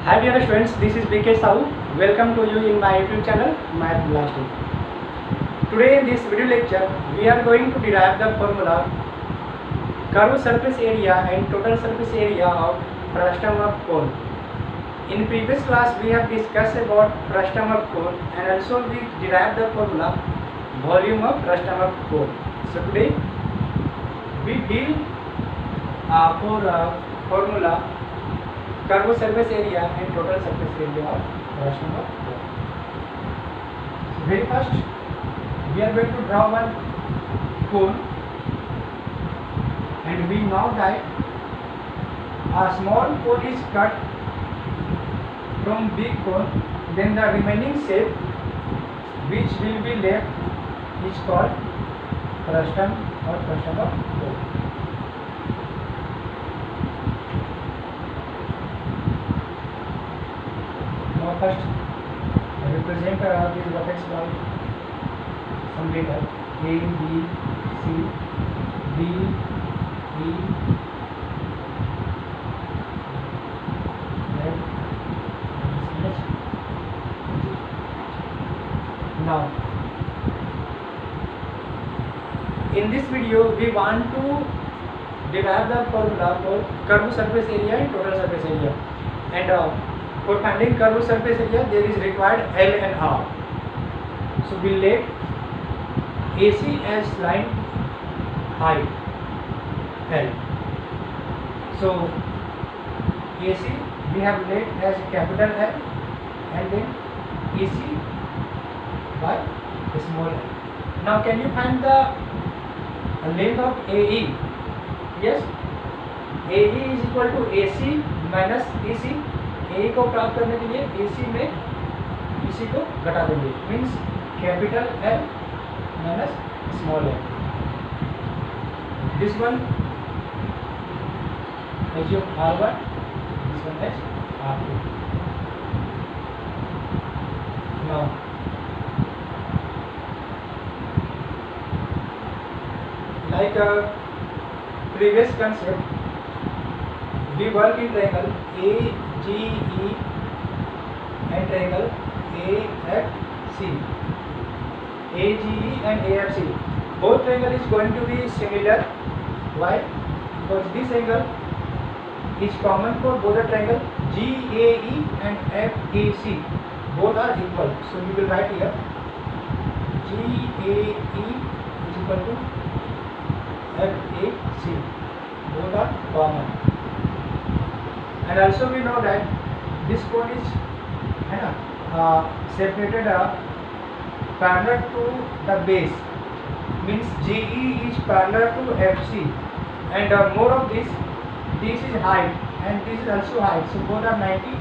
Hi dear students, this is BK Sahu. Welcome to you in my YouTube channel Math Blasting. Today in this video lecture, we are going to derive the formula curved surface area and total surface area of frustum of cone. In previous class, we have discussed about frustum of cone and also we derived the formula volume of frustum of cone. So today we deal for formula curved surface area and total surface area of frustum of cone. So very first, we are going to draw one cone, and we know that a small cone is cut from big cone, then the remaining shape which will be left is called frustum or frustum of cone. Now first represent these vertex by some letter A, B, C, D, E, F, and G. Now in this video we want to derive the formula for curved surface area and total surface area, and for finding curved surface area there is required L and R. So we let AC as line height L. So AC we have let as capital L and then EC by small l. Now can you find the length of AE? Yes, AE is equal to AC minus EC. AE को प्राप्त करने के लिए AC में EC को घटा देंगे, means capital L minus small l. This one as your R1, this one as R2. Now like previous concept, we work in triangle AGE and triangle AFC. AGE and AFC, both triangle is going to be similar. Why? Because this angle is common for both the triangle GAE and FAC. Both are equal. So we will write here GAE is equal to FAC. Both are common. And also we know that this cone is separated parallel to the base, means GE is parallel to FC, and more of this is height and this is also height, so both are 90.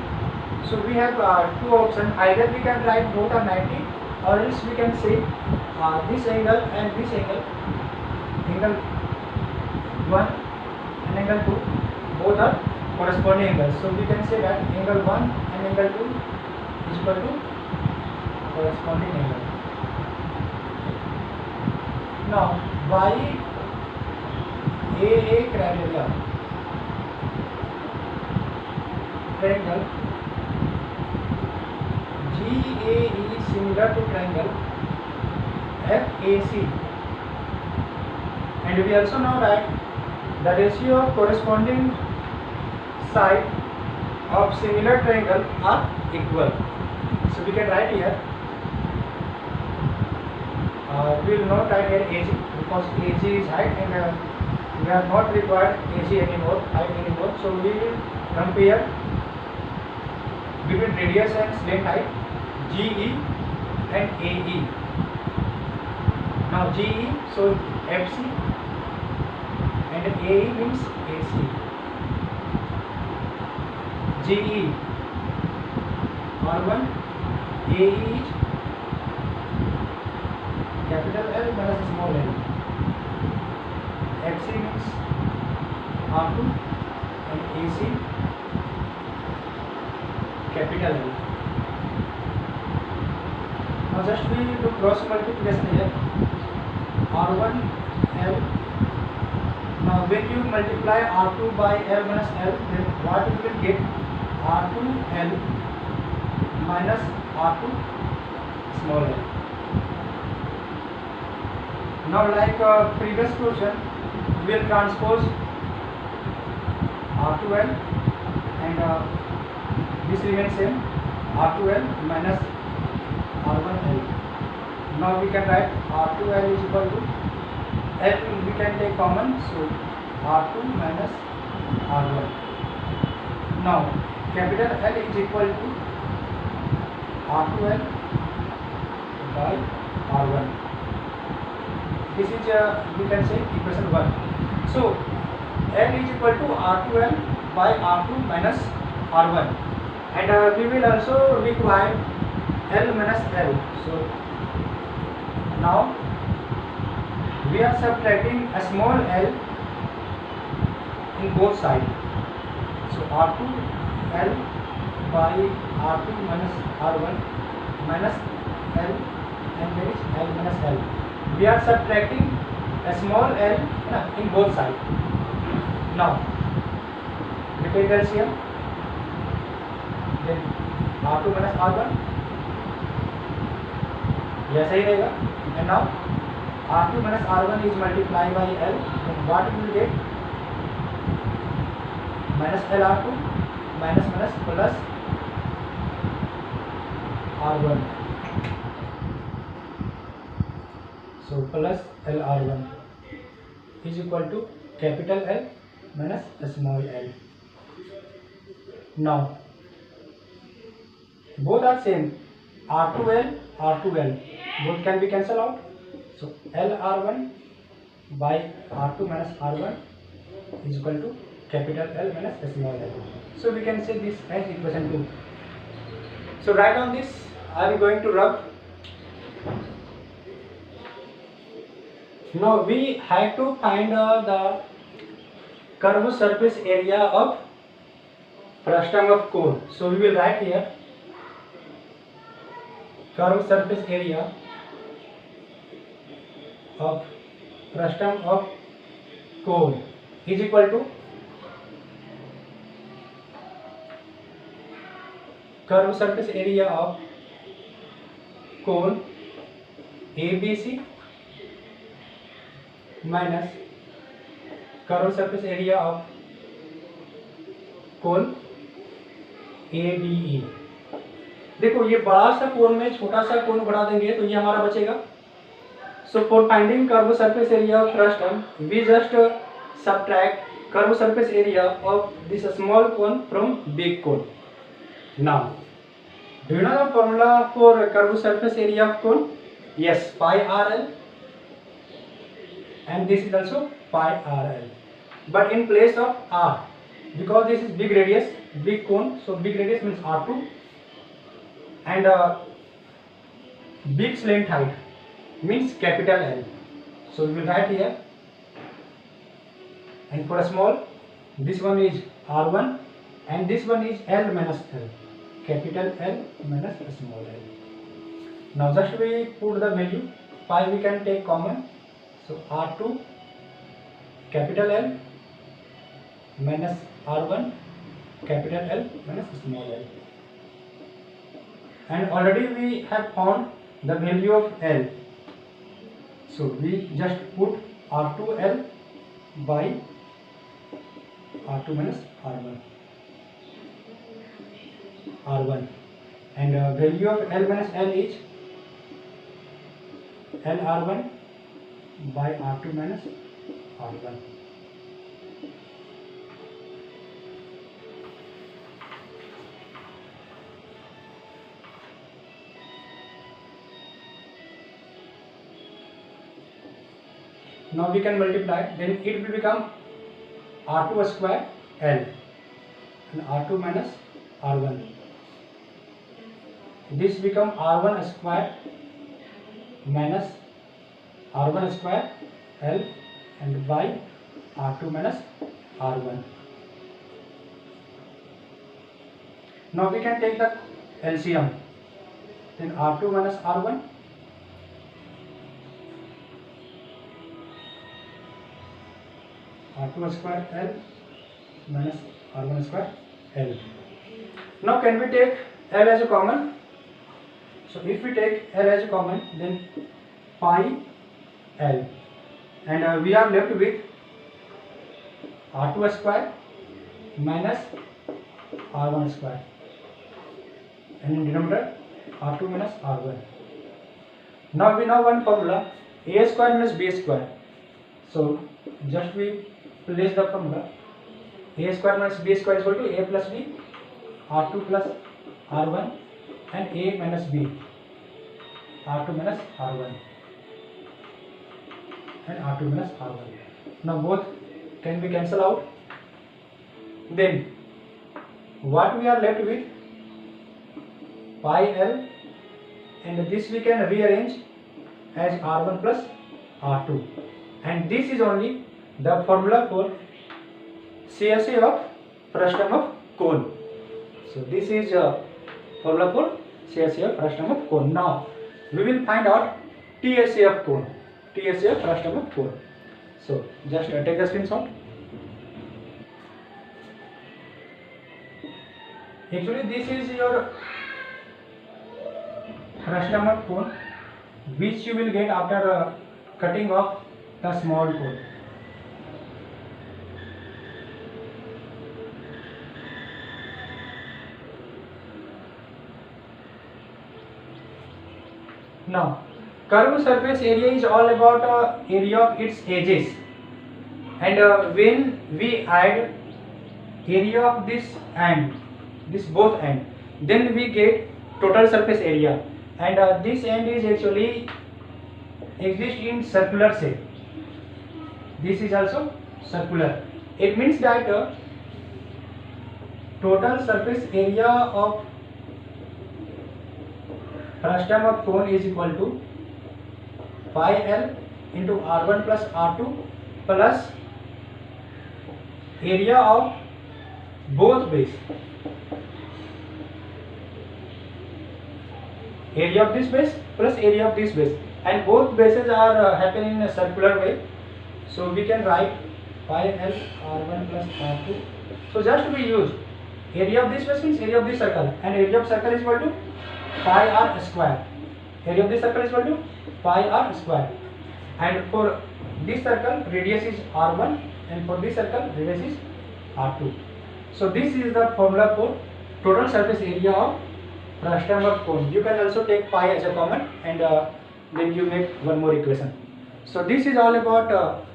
So we have two options, either we can write both are 90 or else we can say this angle and this angle, angle 1 and angle 2, both are corresponding angles. So we can say that angle 1 and angle 2 is equal to corresponding angle. Now by AA criteria, triangle GAE is similar to triangle FAC, and we also know that the ratio of corresponding side of similar triangle are equal. So we can write here, we will not write here AG because AG is height and we are not required AG anymore, height anymore. So we will compare between radius and slant height GE and AE. Now GE, so FC, and AE means AC. GE R1, AE is capital L minus small l. FC means R2 and AC capital L. Now just we do cross multiplication here. R1 L. Now when you multiply R2 by L minus L, then what you will get? R2L minus R2 small l. Now like previous question, we will transpose R2L and this remains same, R2L minus R1L. Now we can write R2L is equal to L, we can take common, so R2 minus R1. Now capital L is equal to R2L by R1. This is we can say equation 1. So L is equal to R2L by R2 minus R1, and we will also require L minus L. So now we are subtracting a small l in both sides. So R2L by R2 minus R1 minus L, and there is L minus L. We are subtracting a small l in both sides. Now we take LCM, then R2 minus R1, यह सही रहेगा. And now R2 minus R1 is multiplied by L, then what we will get? Minus LR2 minus plus R1. So plus LR1 is equal to capital L minus small l. Now both are same, R2L, R2L, both can be cancelled out. So LR1 by R2 minus R1 is equal to capital L minus small l. So we can say this as equation 2. So write on this. I am going to rub. Now we have to find the curved surface area of frustum of cone. So we will write here curved surface area of frustum of cone is equal to curved surface area of cone ABC minus curved surface area of cone ABE. देखो ये बड़ा सा कोन में छोटा सा कोन बढ़ा देंगे तो ये हमारा बचेगा. So for finding curved surface area of frustum, we just subtract curved surface area of this small cone from big cone. Now, do you know the formula for curved surface area of cone? Yes, pi RL, and this is also pi RL. But in place of R, because this is big radius, big cone, so big radius means R2, and big slant height means capital L. So we will write here, and for a small, this one is R1 and this one is L minus L, capital L minus small l. Now just we put the value, pi we can take common, so R2 capital L minus R1 capital L minus small l. And already we have found the value of L. So we just put R2L by R2 minus R1, and value of L minus L is LR1 by R2 minus R1. Now we can multiply, then it will become R2 square L and R2 minus R1. This become R1 square minus R1 square L and by R2 minus R1. Now we can take the LCM, then R2 minus R1 R2 square L minus R1 square L. Now can we take L as a common? So if we take L as a common, then pi L, and we are left with R2 square minus R1 square, and in denominator R2 minus R1. Now we know one formula, A square minus B square. So just we place the formula, A square minus B square is equal to A plus B, R2 plus R1, and A minus B, R2 minus R1, and R2 minus R1. Now both can be cancelled out. Then what we are left with, pi L, and this we can rearrange as R1 plus R2, and this is only the formula for CSA of frustum of cone. So this is a formula for CSA of frustum of cone. Now we will find out TSA of cone, TSA of frustum of cone. So just take a screenshot. Actually this is your frustum of cone, which you will get after cutting off the small cone. Now curved surface area is all about area of its edges, and when we add area of this and this both end, then we get total surface area, and this end is actually exist in circular shape. This is also circular. It means that total surface area of frustum of cone is equal to pi L into R1 plus R2 plus area of both base, area of this base plus area of this base, and both bases are happen in a circular way. So we can write pi L R1 plus R2. So just we use area of this base means area of this circle, and area of circle is equal to pi r square. Area of this circle is equal to pi r square, and for this circle radius is R1, and for this circle radius is R2. So this is the formula for total surface area of frustum of cone. You can also take pi as a common, and then you make one more equation. So this is all about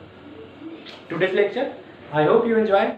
today's lecture. I hope you enjoyed.